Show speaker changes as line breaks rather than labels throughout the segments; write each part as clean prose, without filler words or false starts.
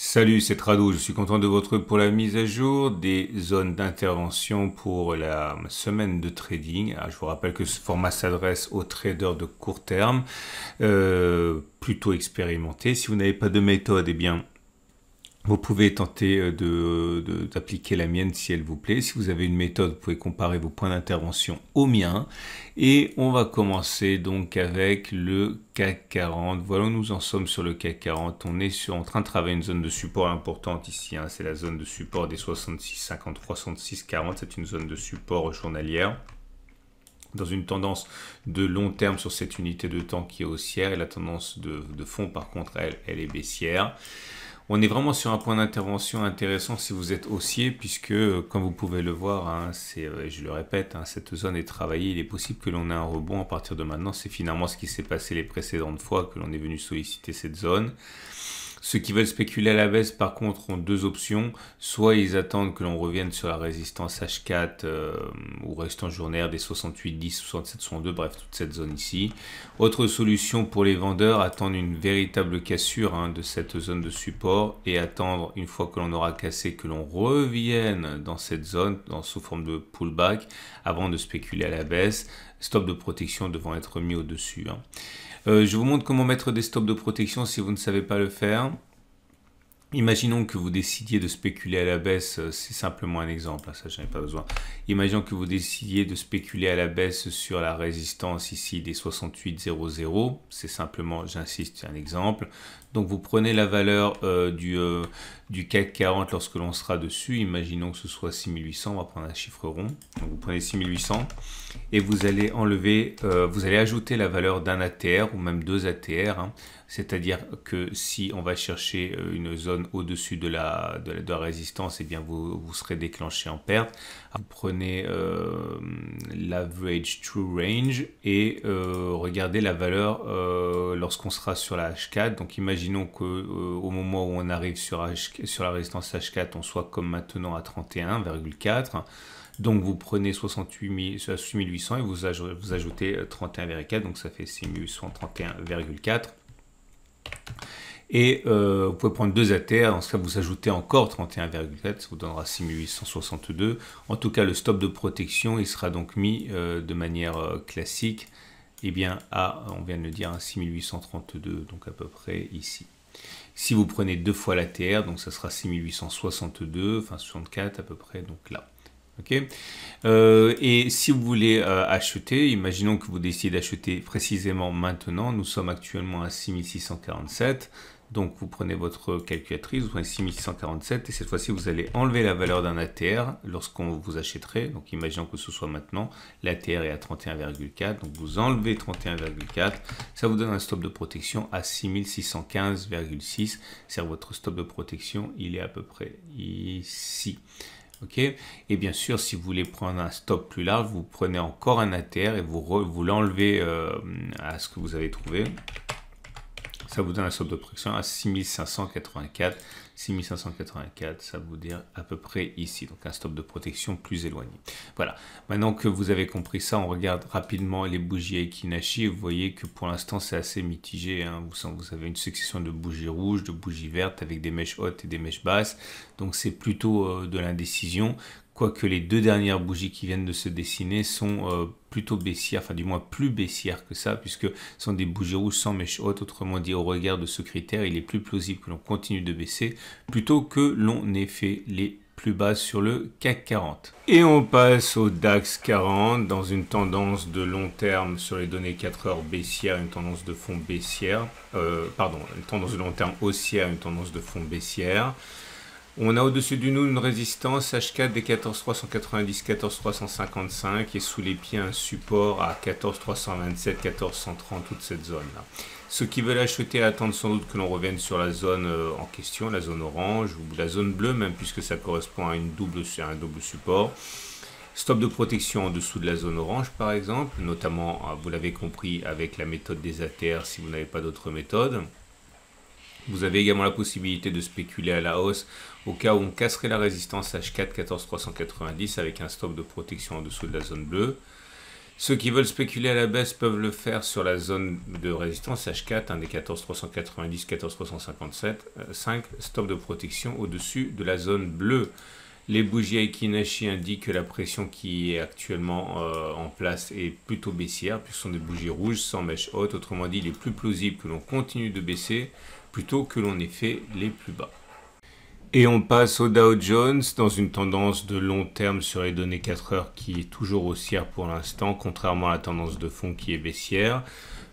Salut, c'est Trado, je suis content de vous retrouver pour la mise à jour des zones d'intervention pour la semaine de trading. Je vous rappelle que ce format s'adresse aux traders de court terme, plutôt expérimentés. Si vous n'avez pas de méthode, eh bien, vous pouvez tenter d'appliquer la mienne si elle vous plaît. Si vous avez une méthode, vous pouvez comparer vos points d'intervention aux miens. Et on va commencer donc avec le CAC 40. Voilà où nous en sommes sur le CAC 40. On est en train de travailler une zone de support importante ici. C'est la zone de support des 66,50, 66,40. C'est une zone de support journalière dans une tendance de long terme sur cette unité de temps qui est haussière. Et la tendance de fond, par contre, elle est baissière. On est vraiment sur un point d'intervention intéressant si vous êtes haussier, puisque, comme vous pouvez le voir, je le répète, cette zone est travaillée. Il est possible que l'on ait un rebond à partir de maintenant. C'est finalement ce qui s'est passé les précédentes fois que l'on est venu solliciter cette zone. Ceux qui veulent spéculer à la baisse, par contre, ont deux options. Soit ils attendent que l'on revienne sur la résistance H4 ou restant journalière des 68,10, 67,62, bref, toute cette zone ici. Autre solution pour les vendeurs, attendre une véritable cassure de cette zone de support et attendre, une fois que l'on aura cassé, que l'on revienne dans cette zone, sous forme de pullback, avant de spéculer à la baisse. Stop de protection devant être mis au-dessus. Je vous montre comment mettre des stops de protection si vous ne savez pas le faire. Imaginons que vous décidiez de spéculer à la baisse, c'est simplement un exemple, ça j'en ai pas besoin. Imaginons que vous décidiez de spéculer à la baisse sur la résistance ici des 68,00, c'est simplement, j'insiste, c'est un exemple. Donc vous prenez la valeur du CAC 40 lorsque l'on sera dessus, imaginons que ce soit 6800, on va prendre un chiffre rond. Donc vous prenez 6800 et vous allez vous allez ajouter la valeur d'un ATR ou même deux ATR, c'est-à-dire que si on va chercher une zone au-dessus de la résistance, eh bien vous serez déclenché en perte. Vous prenez l'average true range et regardez la valeur lorsqu'on sera sur la H4. Donc imaginons qu'au moment où on arrive sur la résistance H4, on soit comme maintenant à 31,4. Donc vous prenez 68 800 et vous ajoutez 31,4, donc ça fait 6831,4. Et vous pouvez prendre deux ATR, dans ce cas vous ajoutez encore 31,4, ça vous donnera 6862. En tout cas, le stop de protection, il sera donc mis de manière classique, eh bien on vient de le dire, 6832, donc à peu près ici. Si vous prenez deux fois l'ATR, donc ça sera 6862, enfin 64 à peu près, donc là. Okay. Et si vous voulez acheter, imaginons que vous décidez d'acheter précisément maintenant, nous sommes actuellement à 6647, donc vous prenez votre calculatrice, vous prenez 6647 et cette fois-ci vous allez enlever la valeur d'un ATR lorsqu'on vous achèterait, donc imaginons que ce soit maintenant, l'ATR est à 31,4, donc vous enlevez 31,4, ça vous donne un stop de protection à 6615,6, c'est votre stop de protection, il est à peu près ici. Ok, et bien sûr, si vous voulez prendre un stop plus large, vous prenez encore un ATR et vous l'enlevez à ce que vous avez trouvé. Ça vous donne un stop de protection à 6584. 6584, ça vous dire à peu près ici. Donc un stop de protection plus éloigné. Voilà. Maintenant que vous avez compris ça, on regarde rapidement les bougies Aiki-Nashi. Vous voyez que pour l'instant, c'est assez mitigé. Vous avez une succession de bougies rouges, de bougies vertes avec des mèches hautes et des mèches basses. Donc c'est plutôt de l'indécision. Quoique les deux dernières bougies qui viennent de se dessiner sont plutôt baissières, enfin du moins plus baissières que ça, puisque ce sont des bougies rouges sans mèche haute. Autrement dit, au regard de ce critère, il est plus plausible que l'on continue de baisser, plutôt que l'on ait fait les plus basses sur le CAC 40. Et on passe au DAX 40, dans une tendance de long terme sur les données 4 heures baissière, une tendance de fond baissière, une tendance de long terme haussière, une tendance de fond baissière. On a au-dessus de nous une résistance H4 des 14390, 14355 et sous les pieds un support à 14327, 14130, toute cette zone-là. Ceux qui veulent acheter attendent sans doute que l'on revienne sur la zone en question, la zone orange ou la zone bleue même, puisque ça correspond à un double support. Stop de protection en dessous de la zone orange par exemple, notamment, vous l'avez compris, avec la méthode des ATR si vous n'avez pas d'autre méthode. Vous avez également la possibilité de spéculer à la hausse au cas où on casserait la résistance H4 14390 avec un stop de protection en dessous de la zone bleue. Ceux qui veulent spéculer à la baisse peuvent le faire sur la zone de résistance H4, des 14 390, 14 357, 5 stop de protection au-dessus de la zone bleue. Les bougies Aiki-Nashi indiquent que la pression qui est actuellement en place est plutôt baissière, puisque ce sont des bougies rouges sans mèche haute. Autrement dit, il est plus plausible que l'on continue de baisser plutôt que l'on ait fait les plus bas. Et on passe au Dow Jones dans une tendance de long terme sur les données 4 heures qui est toujours haussière pour l'instant, contrairement à la tendance de fond qui est baissière.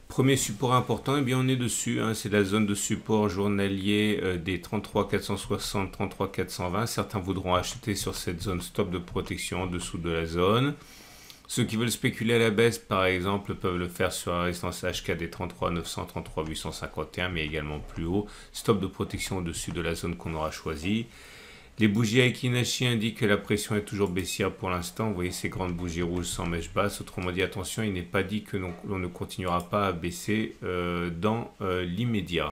Premier support important, eh bien on est dessus, c'est la zone de support journalier des 33 460, 33 420. Certains voudront acheter sur cette zone stop de protection en dessous de la zone. Ceux qui veulent spéculer à la baisse, par exemple, peuvent le faire sur la résistance HK des 33 900, 33 851, mais également plus haut. Stop de protection au-dessus de la zone qu'on aura choisie. Les bougies Aiki-Nashi indiquent que la pression est toujours baissière pour l'instant. Vous voyez ces grandes bougies rouges sans mèche basse. Autrement dit, attention, il n'est pas dit que l'on ne continuera pas à baisser dans l'immédiat.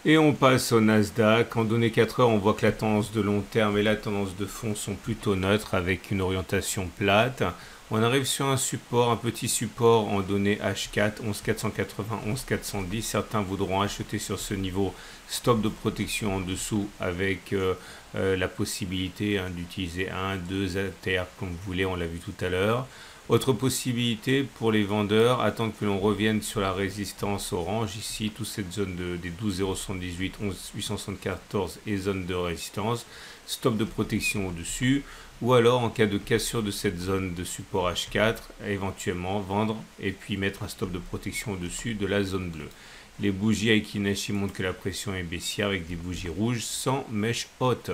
Et on passe au Nasdaq. En données 4 heures, on voit que la tendance de long terme et la tendance de fond sont plutôt neutres avec une orientation plate. On arrive sur un support, un petit support en données H4, 11480, 11410. Certains voudront acheter sur ce niveau stop de protection en dessous avec la possibilité d'utiliser 1, 2 ATR comme vous voulez, on l'a vu tout à l'heure. Autre possibilité pour les vendeurs, attendre que l'on revienne sur la résistance orange, ici, toute cette zone des 12,078, 11,874 et zone de résistance, stop de protection au-dessus, ou alors en cas de cassure de cette zone de support H4, éventuellement vendre et puis mettre un stop de protection au-dessus de la zone bleue. Les bougies Aiki-Nashi montrent que la pression est baissière avec des bougies rouges sans mèche haute.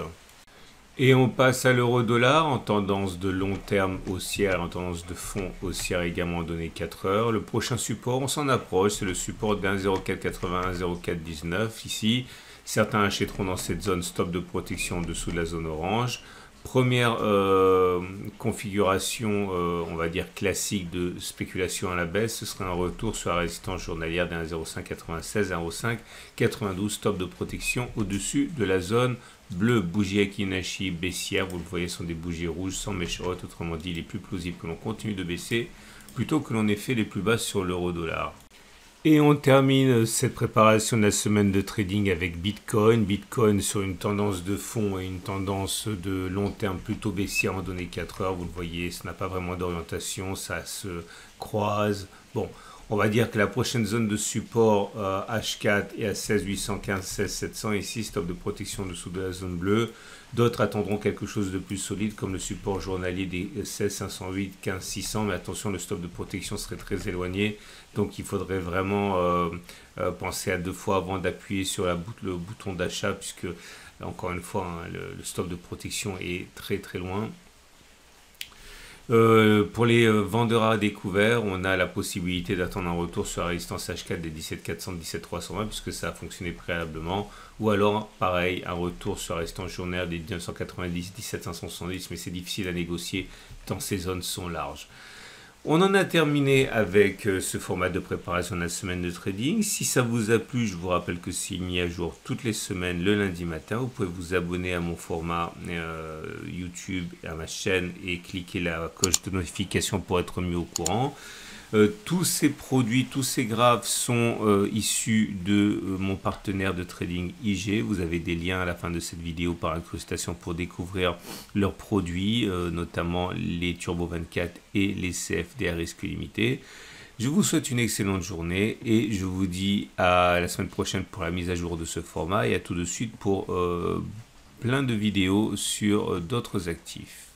Et on passe à l'euro-dollar en tendance de long terme haussière, en tendance de fond haussière également en données 4 heures. Le prochain support, on s'en approche, c'est le support de 1,0480, 1,0419 ici. Certains achèteront dans cette zone stop de protection en dessous de la zone orange. Première configuration, on va dire classique de spéculation à la baisse, ce serait un retour sur la résistance journalière des 1,0596, 1,0592, stop de protection au-dessus de la zone bleue. Bougie Aiki-Nashi baissière, vous le voyez, sont des bougies rouges sans mèche haute. Autrement dit, il est plus plausible que l'on continue de baisser plutôt que l'on ait fait les plus basses sur l'euro-dollar. Et on termine cette préparation de la semaine de trading avec Bitcoin. Bitcoin sur une tendance de fond et une tendance de long terme plutôt baissière en données 4 heures. Vous le voyez, ça n'a pas vraiment d'orientation, ça se croise. Bon, on va dire que la prochaine zone de support H4 est à 16 815, 16 700. Ici, stop de protection en dessous de la zone bleue. D'autres attendront quelque chose de plus solide comme le support journalier des 16 508, 15 600. Mais attention, le stop de protection serait très éloigné. Donc il faudrait vraiment penser à 2 fois avant d'appuyer sur le bouton d'achat puisque, encore une fois, le stop de protection est très très loin. Pour les vendeurs à découvert, on a la possibilité d'attendre un retour sur la résistance H4 des 17 400, 17 320 puisque ça a fonctionné préalablement, ou alors pareil, un retour sur la résistance journalière des 1990, 17 570, mais c'est difficile à négocier tant ces zones sont larges. On en a terminé avec ce format de préparation de la semaine de trading. Si ça vous a plu, je vous rappelle que c'est mis à jour toutes les semaines le lundi matin. Vous pouvez vous abonner à mon format YouTube, à ma chaîne et cliquer la cloche de notification pour être mieux au courant. Tous ces produits, tous ces graphes sont issus de mon partenaire de trading IG. Vous avez des liens à la fin de cette vidéo par incrustation pour découvrir leurs produits, notamment les Turbo 24 et les CFD à risque limité. Je vous souhaite une excellente journée et je vous dis à la semaine prochaine pour la mise à jour de ce format et à tout de suite pour plein de vidéos sur d'autres actifs.